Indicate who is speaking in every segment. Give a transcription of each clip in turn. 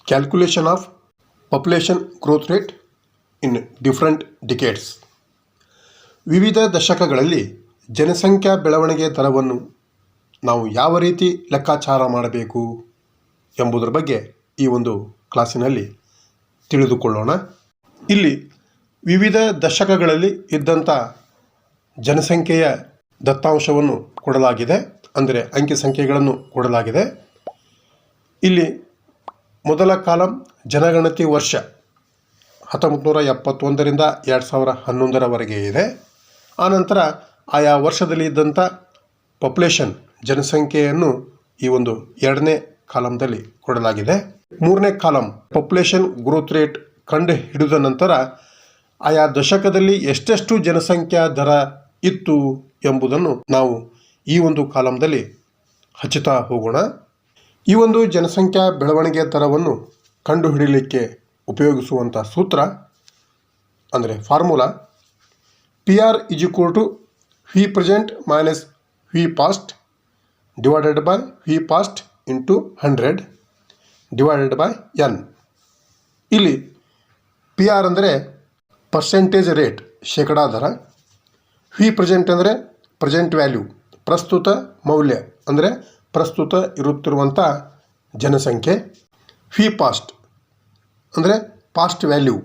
Speaker 1: Calculation of population growth rate in different decades. ವಿವಿಧ ದಶಕಗಳಲ್ಲಿ ಜನಸಂಖ್ಯಾ ಬೆಳವಣಿಗೆ ದರವನ್ನು ನಾವು ಯಾವ ರೀತಿ ಲೆಕ್ಕಾಚಾರ ಮಾಡಬೇಕು ಎಂಬುದರ ಬಗ್ಗೆ ಈ ಒಂದು ಕ್ಲಾಸಿನಲ್ಲಿ ತಿಳಿದುಕೊಳ್ಳೋಣ. ಇಲ್ಲಿ ವಿವಿಧ ದಶಕಗಳಲ್ಲಿ ಇದ್ದಂಥ ಜನಸಂಖ್ಯೆಯ ದತ್ತಾಂಶವನ್ನು ಕೊಡಲಾಗಿದೆ, ಅಂದರೆ ಅಂಕಿ ಸಂಖ್ಯೆಗಳನ್ನು ಕೊಡಲಾಗಿದೆ. ಇಲ್ಲಿ ಮೊದಲ ಕಾಲಂ ಜನಗಣತಿ ವರ್ಷ 1971ರಿಂದ 2011ರವರೆಗೆ ಇದೆ. ಆನಂತರ ಆಯಾ ವರ್ಷದಲ್ಲಿ ಇದ್ದಂಥ ಪಾಪ್ಯುಲೇಷನ್ ಜನಸಂಖ್ಯೆಯನ್ನು ಈ ಒಂದು ಎರಡನೇ ಕಾಲಂದಲ್ಲಿ ಕೊಡಲಾಗಿದೆ. ಮೂರನೇ ಕಾಲಂ ಪಾಪ್ಯುಲೇಷನ್ ಗ್ರೋತ್ ರೇಟ್ ಕಂಡು ಹಿಡಿದ ನಂತರ ಆಯಾ ದಶಕದಲ್ಲಿ ಎಷ್ಟೆಷ್ಟು ಜನಸಂಖ್ಯಾ ದರ ಇತ್ತು ಎಂಬುದನ್ನು ನಾವು ಈ ಒಂದು ಕಾಲಂದಲ್ಲಿ ಹಚ್ಚುತ್ತಾ ಹೋಗೋಣ. ಈ ಒಂದು ಜನಸಂಖ್ಯಾ ಬೆಳವಣಿಗೆ ದರವನ್ನು ಕಂಡುಹಿಡಿಯಲಿಕ್ಕೆ ಉಪಯೋಗಿಸುವಂಥ ಸೂತ್ರ ಅಂದರೆ formula PR = V present minus V past divided by V past into 100 divided by N. ಇಲ್ಲಿ PR ಅಂದರೆ ಪರ್ಸೆಂಟೇಜ್ ರೇಟ್, ಶೇಕಡಾ ದರ. V present ಅಂದರೆ ಪ್ರೆಸೆಂಟ್ ವ್ಯಾಲ್ಯೂ, ಪ್ರಸ್ತುತ ಮೌಲ್ಯ, ಅಂದರೆ ಪ್ರಸ್ತುತ ಇರುತ್ತಿರುವಂಥ ಜನಸಂಖ್ಯೆ. V past ಅಂದರೆ ಪಾಸ್ಟ್ ವ್ಯಾಲ್ಯೂ,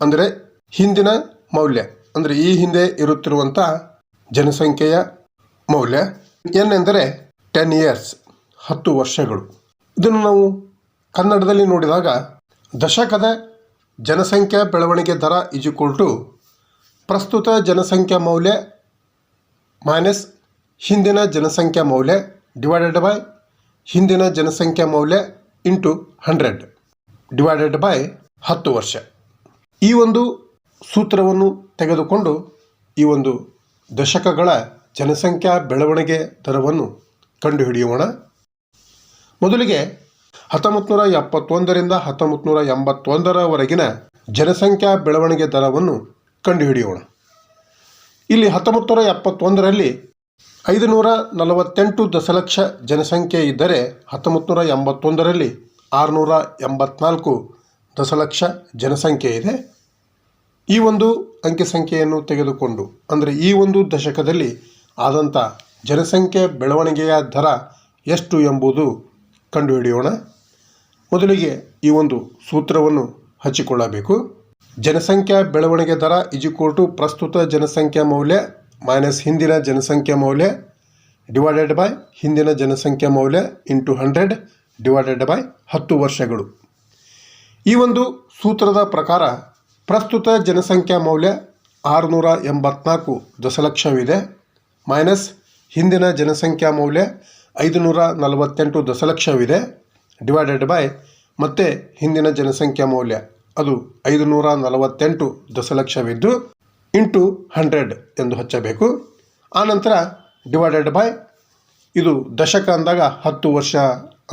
Speaker 1: ಅಂದರೆ ಹಿಂದಿನ ಮೌಲ್ಯ, ಅಂದರೆ ಈ ಹಿಂದೆ ಇರುತ್ತಿರುವಂಥ ಜನಸಂಖ್ಯೆಯ ಮೌಲ್ಯ. N ಎಂದರೆ 10 years, 10 ವರ್ಷಗಳು. ಇದನ್ನು ನಾವು ಕನ್ನಡದಲ್ಲಿ ನೋಡಿದಾಗ ದಶಕದ ಜನಸಂಖ್ಯಾ ಬೆಳವಣಿಗೆ ದರ = ಪ್ರಸ್ತುತ ಜನಸಂಖ್ಯಾ ಮೌಲ್ಯ ಮೈನಸ್ ಹಿಂದಿನ ಜನಸಂಖ್ಯಾ ಮೌಲ್ಯ ಡಿವೈಡೆಡ್ ಬೈ ಹಿಂದಿನ ಜನಸಂಖ್ಯಾ ಮೌಲ್ಯ ಇಂಟು 100 ಡಿವೈಡೆಡ್ ಬೈ 10 ವರ್ಷ. ಈ ಒಂದು ಸೂತ್ರವನ್ನು ತೆಗೆದುಕೊಂಡು ಈ ಒಂದು ದಶಕಗಳ ಜನಸಂಖ್ಯಾ ಬೆಳವಣಿಗೆ ದರವನ್ನು ಕಂಡುಹಿಡಿಯೋಣ. ಮೊದಲಿಗೆ 1971ರಿಂದ 1981ರವರೆಗಿನ ಜನಸಂಖ್ಯಾ ಬೆಳವಣಿಗೆ ದರವನ್ನು ಕಂಡುಹಿಡಿಯೋಣ. ಇಲ್ಲಿ 1971ರಲ್ಲಿ 548 ದಶಲಕ್ಷ ಜನಸಂಖ್ಯೆ ಇದ್ದರೆ 1981ರಲ್ಲಿ 684 ದಶಲಕ್ಷ ಜನಸಂಖ್ಯೆ ಇದೆ. ಈ ಒಂದು ಅಂಕಿ ಸಂಖ್ಯೆಯನ್ನು ತೆಗೆದುಕೊಂಡು, ಅಂದರೆ ಈ ಒಂದು ದಶಕದಲ್ಲಿ ಆದಂಥ ಜನಸಂಖ್ಯೆ ಬೆಳವಣಿಗೆಯ ದರ ಎಷ್ಟು ಎಂಬುದು ಕಂಡುಹಿಡಿಯೋಣ. ಮೊದಲಿಗೆ ಈ ಒಂದು ಸೂತ್ರವನ್ನು ಹಚ್ಚಿಕೊಳ್ಳಬೇಕು. ಜನಸಂಖ್ಯಾ ಬೆಳವಣಿಗೆ ದರ = ಪ್ರಸ್ತುತ ಜನಸಂಖ್ಯಾ ಮೌಲ್ಯ ಮೈನಸ್ ಹಿಂದಿನ ಜನಸಂಖ್ಯಾ ಮೌಲ್ಯ ಡಿವೈಡೆಡ್ ಬೈ ಹಿಂದಿನ ಜನಸಂಖ್ಯಾ ಮೌಲ್ಯ ಇಂಟು 100 ಡಿವೈಡೆಡ್ ಬೈ 10 ವರ್ಷಗಳು. ಈ ಒಂದು ಸೂತ್ರದ ಪ್ರಕಾರ ಪ್ರಸ್ತುತ ಜನಸಂಖ್ಯಾ ಮೌಲ್ಯ 684 ದಶಲಕ್ಷವಿದೆ, ಮೈನಸ್ ಹಿಂದಿನ ಜನಸಂಖ್ಯಾ ಮೌಲ್ಯ 548 ದಶಲಕ್ಷವಿದೆ, ಡಿವೈಡೆಡ್ ಬೈ ಮತ್ತೆ ಹಿಂದಿನ ಜನಸಂಖ್ಯಾ ಮೌಲ್ಯ ಅದು 548 ದಶಲಕ್ಷವಿದ್ದು ಇಂಟು 100 ಎಂದು ಹಚ್ಚಬೇಕು. ಆನಂತರ ಡಿವೈಡೆಡ್ ಬೈ, ಇದು ದಶಕ ಅಂದಾಗ 10 ವರ್ಷ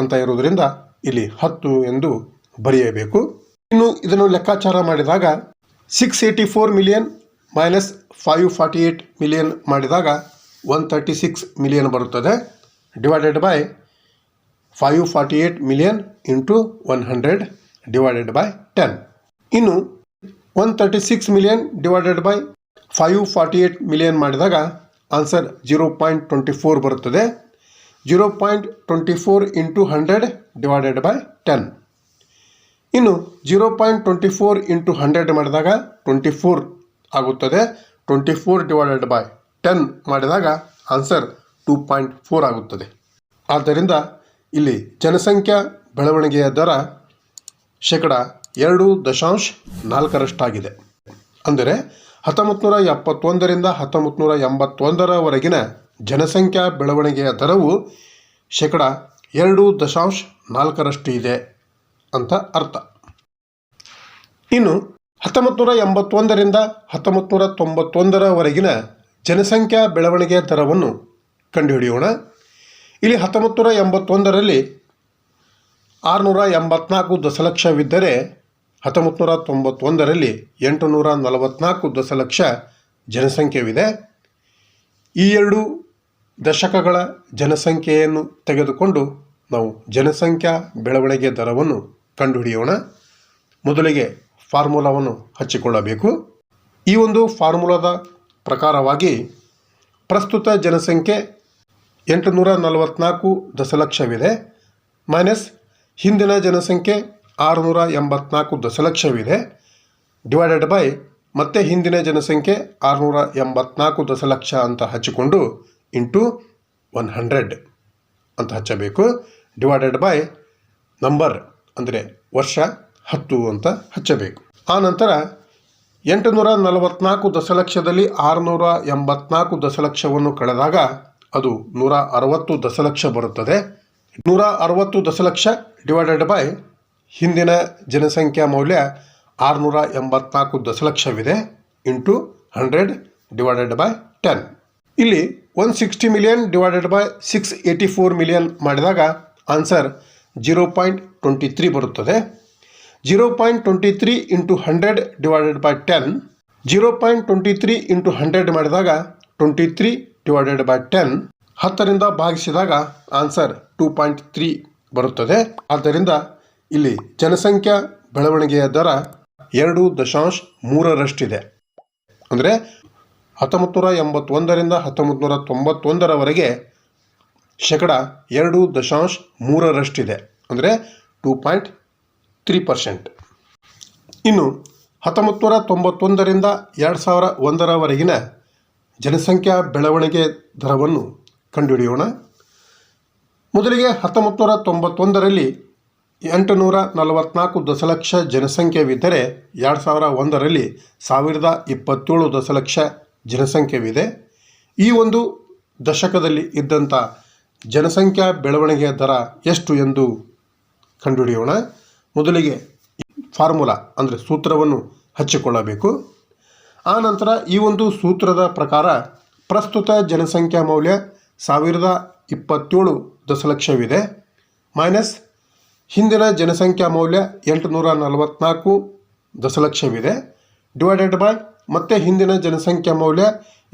Speaker 1: ಅಂತ ಇರುವುದರಿಂದ ಇಲ್ಲಿ 10 ಎಂದು ಬರೆಯಬೇಕು. ಇನ್ನು ಇದನ್ನು ಲೆಕ್ಕಾಚಾರ ಮಾಡಿದಾಗ 684 ಮಿಲಿಯನ್ ಮೈನಸ್ 548 ಮಿಲಿಯನ್ ಮಾಡಿದಾಗ 136 ಮಿಲಿಯನ್ ಬರುತ್ತದೆ, divided by 548 million into 100 divided by 10. ಇನ್ನು 136 ಮಿಲಿಯನ್ ಡಿವೈಡೆಡ್ ಬೈ 548 ಮಿಲಿಯನ್ ಮಾಡಿದಾಗ ಆನ್ಸರ್ 0.24 ಬರುತ್ತದೆ. 0.24 ಇಂಟು 100 ಡಿವೈಡೆಡ್ ಬೈ 10. ಇನ್ನು 0.24 ಇಂಟು 100 ಮಾಡಿದಾಗ 24 ಆಗುತ್ತದೆ. 24 ಡಿವೈಡೆಡ್ ಬೈ 10 ಮಾಡಿದಾಗ ಆನ್ಸರ್ 2.4 ಆಗುತ್ತದೆ. ಆದ್ದರಿಂದ ಇಲ್ಲಿ ಜನಸಂಖ್ಯಾ ಬೆಳವಣಿಗೆಯ ದರ ಶೇಕಡ 2.4ರಷ್ಟಾಗಿದೆ. ಅಂದರೆ 1971ರಿಂದ 1981ರವರೆಗಿನ ಜನಸಂಖ್ಯಾ ಬೆಳವಣಿಗೆಯ ದರವು ಶೇಕಡ 2.4ರಷ್ಟು ಇದೆ ಅಂತ ಅರ್ಥ. ಇನ್ನು 1981ರಿಂದ 1991ರವರೆಗಿನ ಜನಸಂಖ್ಯಾ ಬೆಳವಣಿಗೆ ದರವನ್ನು ಕಂಡುಹಿಡಿಯೋಣ. ಇಲ್ಲಿ 1981ರಲ್ಲಿ 684 ದಶಲಕ್ಷವಿದ್ದರೆ 1991ರಲ್ಲಿ 844 ದಶಲಕ್ಷ ಜನಸಂಖ್ಯೆವಿದೆ. ಈ ಎರಡು ದಶಕಗಳ ಜನಸಂಖ್ಯೆಯನ್ನು ತೆಗೆದುಕೊಂಡು ನಾವು ಜನಸಂಖ್ಯಾ ಬೆಳವಣಿಗೆ ದರವನ್ನು ಕಂಡುಹಿಡಿಯೋಣ. ಮೊದಲಿಗೆ ಫಾರ್ಮುಲಾವನ್ನು ಹಚ್ಚಿಕೊಳ್ಳಬೇಕು. ಈ ಒಂದು ಫಾರ್ಮುಲಾದ ಪ್ರಕಾರವಾಗಿ ಪ್ರಸ್ತುತ ಜನಸಂಖ್ಯೆ 844 ದಶಲಕ್ಷವಿದೆ ಮೈನಸ್ ಹಿಂದಿನ ಜನಸಂಖ್ಯೆ 684 ದಶಲಕ್ಷವಿದೆ ಡಿವೈಡೆಡ್ ಬೈ ಮತ್ತೆ ಹಿಂದಿನ ಜನಸಂಖ್ಯೆ 684 ದಶಲಕ್ಷ ಅಂತ ಹಚ್ಚಿಕೊಂಡು ಇಂಟು 100 ಅಂತ ಹಚ್ಚಬೇಕು. ಡಿವೈಡೆಡ್ ಬೈ ನಂಬರ್ ಅಂದರೆ ವರ್ಷ 10 ಅಂತ ಹಚ್ಚಬೇಕು. ಆ ನಂತರ 844 ದಶಲಕ್ಷದಲ್ಲಿ 684 ದಶಲಕ್ಷವನ್ನು ಕಳೆದಾಗ ಅದು 160 ದಶಲಕ್ಷ ಬರುತ್ತದೆ. 160 ದಶಲಕ್ಷ ಡಿವೈಡೆಡ್ ಬೈ ಹಿಂದಿನ ಜನಸಂಖ್ಯಾ ಮೌಲ್ಯ 684 ದಶಲಕ್ಷವಿದೆ ಇಂಟು 100 ಡಿವೈಡೆಡ್ ಬೈ 10. ಇಲ್ಲಿ 160 ಮಿಲಿಯನ್ ಡಿವೈಡೆಡ್ ಬೈ 684 ಮಿಲಿಯನ್ ಮಾಡಿದಾಗ ಆನ್ಸರ್ 0.23 ಬರುತ್ತದೆ. 0.23 ಇಂಟು 100 ಡಿವೈಡೆಡ್ ಬೈ 10. 0.23 ಇಂಟು 100 ಮಾಡಿದಾಗ 23 ಡಿವೈಡೆಡ್ ಬೈ 10. 10ರಿಂದ ಭಾಗಿಸಿದಾಗ ಆನ್ಸರ್ 2.3 ಬರುತ್ತದೆ. ಆದ್ದರಿಂದ ಇಲ್ಲಿ ಜನಸಂಖ್ಯಾ ಬೆಳವಣಿಗೆಯ ದರ 2.3ರಷ್ಟಿದೆ. ಅಂದರೆ 1981ರಿಂದ 1991ರವರೆಗೆ ಶೇಕಡ 2.3ರಷ್ಟಿದೆ. ಅಂದರೆ 2.3%. ಇನ್ನು 1991ರಿಂದ 2001ರವರೆಗಿನ ಜನಸಂಖ್ಯಾ ಬೆಳವಣಿಗೆ ದರವನ್ನು ಕಂಡುಹಿಡಿಯೋಣ. ಮೊದಲಿಗೆ 1991ರಲ್ಲಿ 844 ದಶಲಕ್ಷ ಜನಸಂಖ್ಯೆವಿದ್ದರೆ 2001ರಲ್ಲಿ 1027 ದಶಲಕ್ಷ ಜನಸಂಖ್ಯೆವಿದೆ. ಈ ಒಂದು ದಶಕದಲ್ಲಿ ಇದ್ದಂಥ ಜನಸಂಖ್ಯಾ ಬೆಳವಣಿಗೆಯ ದರ ಎಷ್ಟು ಎಂದು ಕಂಡುಹಿಡಿಯೋಣ. ಮೊದಲಿಗೆ ಫಾರ್ಮುಲಾ ಅಂದರೆ ಸೂತ್ರವನ್ನು ಹಚ್ಚಿಕೊಳ್ಳಬೇಕು. ಆ ನಂತರ ಈ ಒಂದು ಸೂತ್ರದ ಪ್ರಕಾರ ಪ್ರಸ್ತುತ ಜನಸಂಖ್ಯಾ ಮೌಲ್ಯ 1027 ದಶಲಕ್ಷವಿದೆ ಮೈನಸ್ ಹಿಂದಿನ ಜನಸಂಖ್ಯಾ ಮೌಲ್ಯ 844 ದಶಲಕ್ಷವಿದೆ ಡಿವೈಡೆಡ್ ಬೈ ಮತ್ತೆ ಹಿಂದಿನ ಜನಸಂಖ್ಯಾ ಮೌಲ್ಯ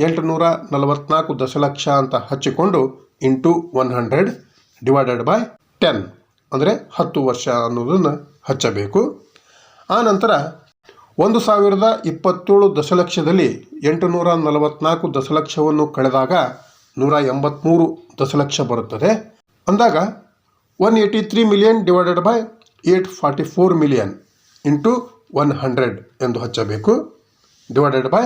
Speaker 1: 844 ದಶಲಕ್ಷ ಅಂತ ಹಚ್ಚಿಕೊಂಡು ಇಂಟು 100 ಡಿವೈಡೆಡ್ ಬೈ 10 ಅಂದರೆ 10 ವರ್ಷ ಅನ್ನೋದನ್ನು ಹಚ್ಚಬೇಕು. ಆ ನಂತರ 1027 ದಶಲಕ್ಷದಲ್ಲಿ 844 ದಶಲಕ್ಷವನ್ನು ಕಳೆದಾಗ 183 ದಶಲಕ್ಷ ಬರುತ್ತದೆ. ಅಂದಾಗ 183 million divided by 844 million into 100 ಎಂದು ಹಚ್ಚಬೇಕು. Divided by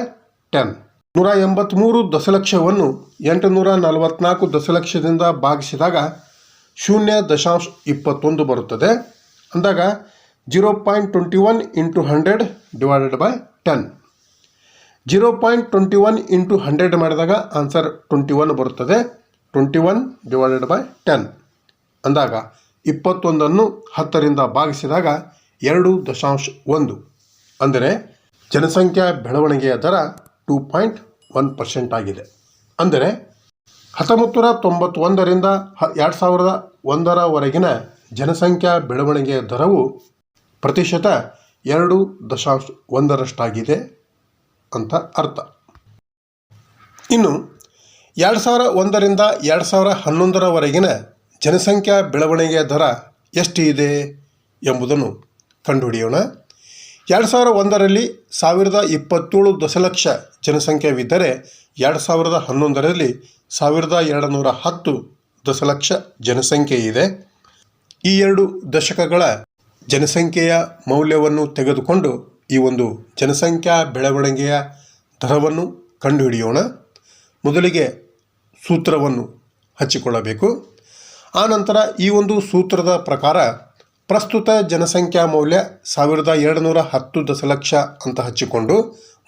Speaker 1: 10. 183 ದಶಲಕ್ಷವನ್ನು 844 ದಶಲಕ್ಷದಿಂದ ಭಾಗಿಸಿದಾಗ 0.21 ಬರುತ್ತದೆ. ಅಂದಾಗ 0.21 ಇಂಟು 100 ಡಿವೈಡೆಡ್ ಬೈ 10. 0.21 ಇಂಟು 100 ಮಾಡಿದಾಗ ಆನ್ಸರ್ 21 ಬರುತ್ತದೆ. 21 ಡಿವೈಡೆಡ್ ಬೈ 10 ಅಂದಾಗ 21ಅನ್ನು 10ರಿಂದ ಭಾಗಿಸಿದಾಗ 2.1 ಅಂದರೆ ಜನಸಂಖ್ಯಾ ಬೆಳವಣಿಗೆಯ ದರ 2.1% ಆಗಿದೆ. ಅಂದರೆ 1991ರಿಂದ 2001ರವರೆಗಿನ ಜನಸಂಖ್ಯಾ ಬೆಳವಣಿಗೆಯ ದರವು ಪ್ರತಿಶತ 2.1ರಷ್ಟಾಗಿದೆ ಅಂತ ಅರ್ಥ. ಇನ್ನು 2001ರಿಂದ 2011ರವರೆಗಿನ ಜನಸಂಖ್ಯಾ ಬೆಳವಣಿಗೆಯ ದರ ಎಷ್ಟು ಇದೆ ಎಂಬುದನ್ನು ಕಂಡುಹಿಡಿಯೋಣ. 2001ರಲ್ಲಿ 1027 ದಶಲಕ್ಷ ಜನಸಂಖ್ಯೆವಿದ್ದರೆ 2011ರಲ್ಲಿ 1210 ದಶಲಕ್ಷ ಜನಸಂಖ್ಯೆ ಇದೆ. ಈ ಎರಡು ದಶಕಗಳ ಜನಸಂಖ್ಯೆಯ ಮೌಲ್ಯವನ್ನು ತೆಗೆದುಕೊಂಡು ಈ ಒಂದು ಜನಸಂಖ್ಯಾ ಬೆಳವಣಿಗೆಯ ದರವನ್ನು ಕಂಡುಹಿಡಿಯೋಣ. ಮೊದಲಿಗೆ ಸೂತ್ರವನ್ನು ಹಚ್ಚಿಕೊಳ್ಳಬೇಕು. ಆನಂತರ ಈ ಒಂದು ಸೂತ್ರದ ಪ್ರಕಾರ ಪ್ರಸ್ತುತ ಜನಸಂಖ್ಯಾ ಮೌಲ್ಯ 1210 ದಶಲಕ್ಷ ಅಂತ ಹಚ್ಚಿಕೊಂಡು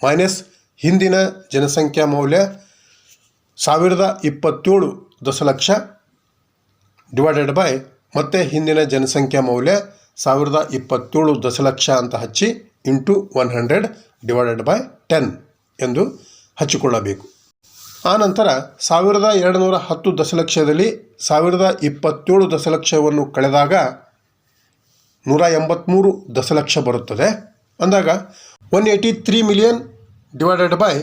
Speaker 1: ಮೈನಸ್ ಹಿಂದಿನ ಜನಸಂಖ್ಯಾ ಮೌಲ್ಯ 1027 ದಶಲಕ್ಷ ಡಿವೈಡೆಡ್ ಬೈ ಮತ್ತೆ ಹಿಂದಿನ ಜನಸಂಖ್ಯಾ ಮೌಲ್ಯ 1027 ದಶಲಕ್ಷ ಅಂತ ಹಚ್ಚಿ ಇಂಟು 100 ಡಿವೈಡೆಡ್ ಬೈ 10 ಎಂದು ಹಚ್ಚಿಕೊಳ್ಳಬೇಕು. ಆನಂತರ 1210 ದಶಲಕ್ಷದಲ್ಲಿ 1027 ದಶಲಕ್ಷವನ್ನು ಕಳೆದಾಗ 183 ದಶಲಕ್ಷ ಬರುತ್ತದೆ. ಅಂದಾಗ 183 million divided by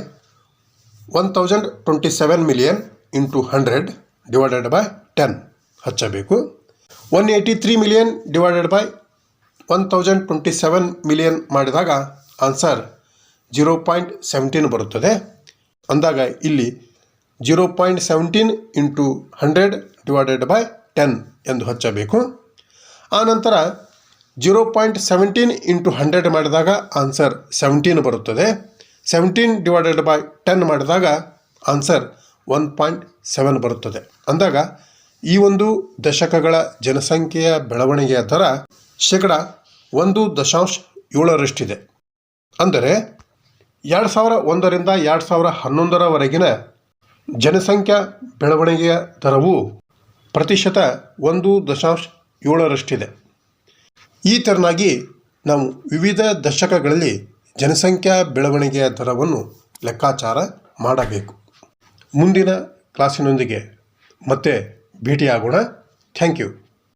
Speaker 1: 1027 million into 100 divided by 10 ಹಚ್ಚಬೇಕು. 183 ಮಿಲಿಯನ್ ಡಿವೈಡೆಡ್ ಬೈ 1027 ಮಿಲಿಯನ್ ಮಾಡಿದಾಗ ಆನ್ಸರ್ 0.17 ಬರುತ್ತದೆ. ಅಂದಾಗ ಇಲ್ಲಿ 0.17 ಇಂಟು 100 ಡಿವೈಡೆಡ್ ಬೈ 10 ಎಂದು ಹಚ್ಚಬೇಕು. ಆನಂತರ 0.17 ಇಂಟು 100 ಮಾಡಿದಾಗ ಆನ್ಸರ್ 17 ಬರುತ್ತದೆ. 17 ಡಿವೈಡೆಡ್ ಬೈ 10 ಮಾಡಿದಾಗ ಆನ್ಸರ್ 1.7 ಬರುತ್ತದೆ. ಅಂದಾಗ ಈ ಒಂದು ದಶಕಗಳ ಜನಸಂಖ್ಯೆಯ ಬೆಳವಣಿಗೆಯ ದರ ಶೇಕಡ 1.7ರಷ್ಟಿದೆ. ಅಂದರೆ 2001 ರಿಂದ 2011ರವರೆಗಿನ ಜನಸಂಖ್ಯಾ ಬೆಳವಣಿಗೆಯ ದರವು ಪ್ರತಿಶತ 1.7ರಷ್ಟಿದೆ. ಈ ತೆರನಾಗಿ ನಾವು ವಿವಿಧ ದಶಕಗಳಲ್ಲಿ ಜನಸಂಖ್ಯಾ ಬೆಳವಣಿಗೆಯ ದರವನ್ನು ಲೆಕ್ಕಾಚಾರ ಮಾಡಬೇಕು. ಮುಂದಿನ ಕ್ಲಾಸಿನೊಂದಿಗೆ ಮತ್ತೆ ಭೇಟಿಯಾಗೋಣ. Thank you.